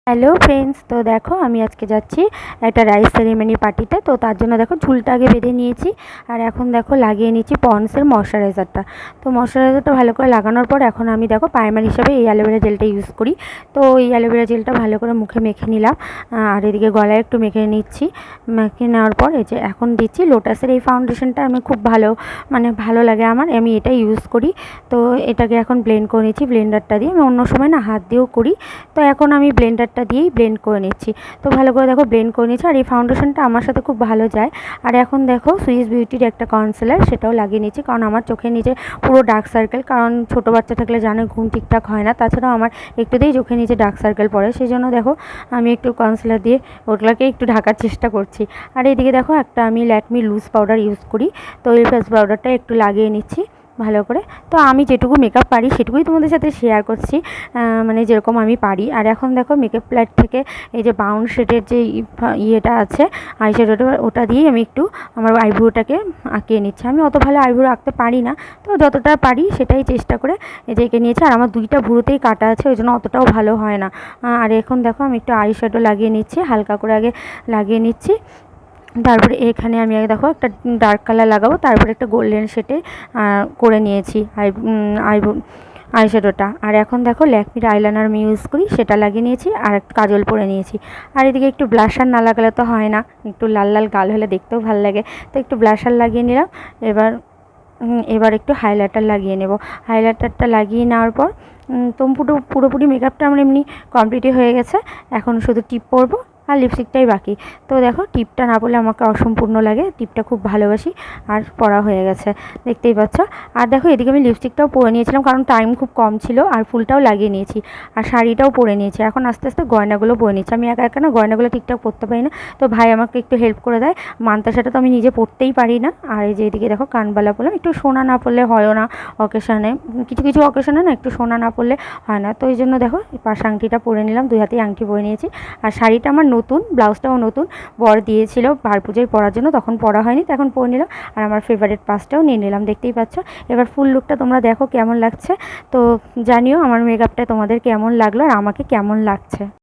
Hello friends, তো দেখো আমি আজকে যাচ্ছি একটা রাইস সেরিমনি পার্টিতে। তো তার জন্য দেখো চুলটা আগে বেঁধে নিয়েছি, আর এখন দেখো লাগিয়ে নিচ্ছি পন্ডসের ময়শ্চারাইজারটা। তো ময়শ্চারাইজারটা ভালো করে লাগানোর পর এখন আমি দেখো প্রাইমার হিসাবে এই অ্যালোভেরা জেলটা ইউজ করি। তো এই অ্যালোভেরা জেলটা ভালো করে মুখে মেখে নিলাম, আর এদিকে গলায় একটু মেখে নিচ্ছি। মেখে নেওয়ার পর এই যে এখন দিচ্ছি লোটাসের এই ফাউন্ডেশনটা। আমি খুব ভালো লাগে আমার, আমি এটা ইউজ করি। তো এটাকে এখন ব্লেন্ড করে নিচ্ছি ব্লেন্ডারটা দিয়ে। আমি অন্য সময় না হাত দিয়েও করি, তো এখন আমি ব্লেন্ডারটা দিয়েই ব্লেন্ড করে নিচ্ছি। তো ভালো করে দেখো ব্লেন্ড করে নিচ্ছি, আর এই ফাউন্ডেশনটা আমার সাথে খুব ভালো যায়। আর এখন দেখো সুইস বিউটির একটা কনসিলার, সেটাও লাগিয়ে নিচ্ছি, কারণ আমার চোখের নিচে পুরো ডার্ক সার্কেল। কারণ ছোটো বাচ্চা থাকলে জানো ঘুম ঠিকঠাক হয় না, তাছাড়াও আমার একটুতেই চোখের নিচে ডার্ক সার্কেল পড়ে, সেই জন্য দেখো আমি একটু কনসিলার দিয়ে ওগুলোকে একটু ঢাকার চেষ্টা করছি। আর এইদিকে দেখো একটা আমি ল্যাকমি লুজ পাউডার ইউজ করি, তো এই ফেস পাউডারটা একটু লাগিয়ে নিচ্ছি ভালো করে। তো আমি যেটুকু মেকআপ পারি সেটুকুই তোমাদের সাথে শেয়ার করছি, মানে যেরকম আমি পারি। আর এখন দেখো মেকআপ প্যালেট থেকে এই যে বাউন্ড শেডের যে ইয়েটা আছে আইশ্যাডোটা, ওটা দিয়েই আমি একটু আমার আইব্রোটাকে আঁকিয়ে নিচ্ছি। আমি অত ভালো আইব্রো আঁকতে পারি না, তো যতটা পারি সেটাই চেষ্টা করে এই যে এঁকে নিয়েছি। আর আমার দুইটা ভুরুতেই কাটা আছে, ওই জন্য অতটাও ভালো হয় না। আর এখন দেখো আমি একটু আইশ্যাডো লাগিয়ে নিচ্ছি, হালকা করে আগে লাগিয়ে নিচ্ছি। তারপরে এখানে আমি দেখো একটা ডার্ক কালার লাগাবো, তারপরে একটা গোল্ডেন শেডে করে নিয়েছি আইশ্যাডোটা। আর এখন দেখো ল্যাকমির আইলাইনার আমি ইউজ করি, সেটা লাগিয়ে নিয়েছি, আর একটা কাজল পরে নিয়েছি। আর এদিকে একটু ব্লাশার না লাগালে তো হয় না, একটু লাল লাল গাল হলে দেখতেও ভালো লাগে, তো একটু ব্লাশার লাগিয়ে নিলাম। এবার একটু হাইলাইটার লাগিয়ে নেব। হাইলাইটারটা লাগিয়ে নেওয়ার পর তো পুরোপুরি মেকআপটা আমার এমনি কমপ্লিটই হয়ে গেছে। এখন শুধু টিপ পরবো আর লিপস্টিকটাই বাকি। তো দেখো টিপটা না পরলে আমাকে অসম্পূর্ণ লাগে, টিপটা খুব ভালোবাসি। আর পরা হয়ে গেছে, দেখতেই পাচ্ছ। আর দেখো এদিকে আমি লিপস্টিকটাও পরে নিয়েছিলাম, কারণ টাইম খুব কম ছিল, আর ফুলটাও লাগিয়ে নিয়েছি, আর শাড়িটাও পরে নিয়েছি। এখন আস্তে আস্তে গয়নাগুলো পরে নিচ্ছি। আমি একা একা না গয়নাগুলো ঠিকঠাক পরতে পারি না, তো ভাই আমাকে একটু হেল্প করে দেয়। মানতাসাটা তো আমি নিজে পরতেই পারি না। আর এই যে এদিকে দেখো কানবালা পরলাম, একটু সোনা না পরলে হয়ও না অকেশানে, কিছু কিছু অকেশানে না একটু সোনা না পরলে হয় না। তো এই জন্য দেখো পাশ আংটিটা পরে নিলাম, দুই হাতেই আংটি পরে নিয়েছি। আর শাড়িটা আমার নতুন, ব্লাউজটাও নতুন, বর দিয়েছিল ভার পুজোয় পরার জন্য, তখন পরা হয়নি, তো এখন পরে নিলাম। আর আমার ফেভারিট পাসটাও নিয়ে নিলাম, দেখতেই পাচ্ছ। এবার ফুল লুকটা তোমরা দেখো কেমন লাগছে, তো জানিও আমার মেকআপটা তোমাদের কেমন লাগলো আর আমাকে কেমন লাগছে।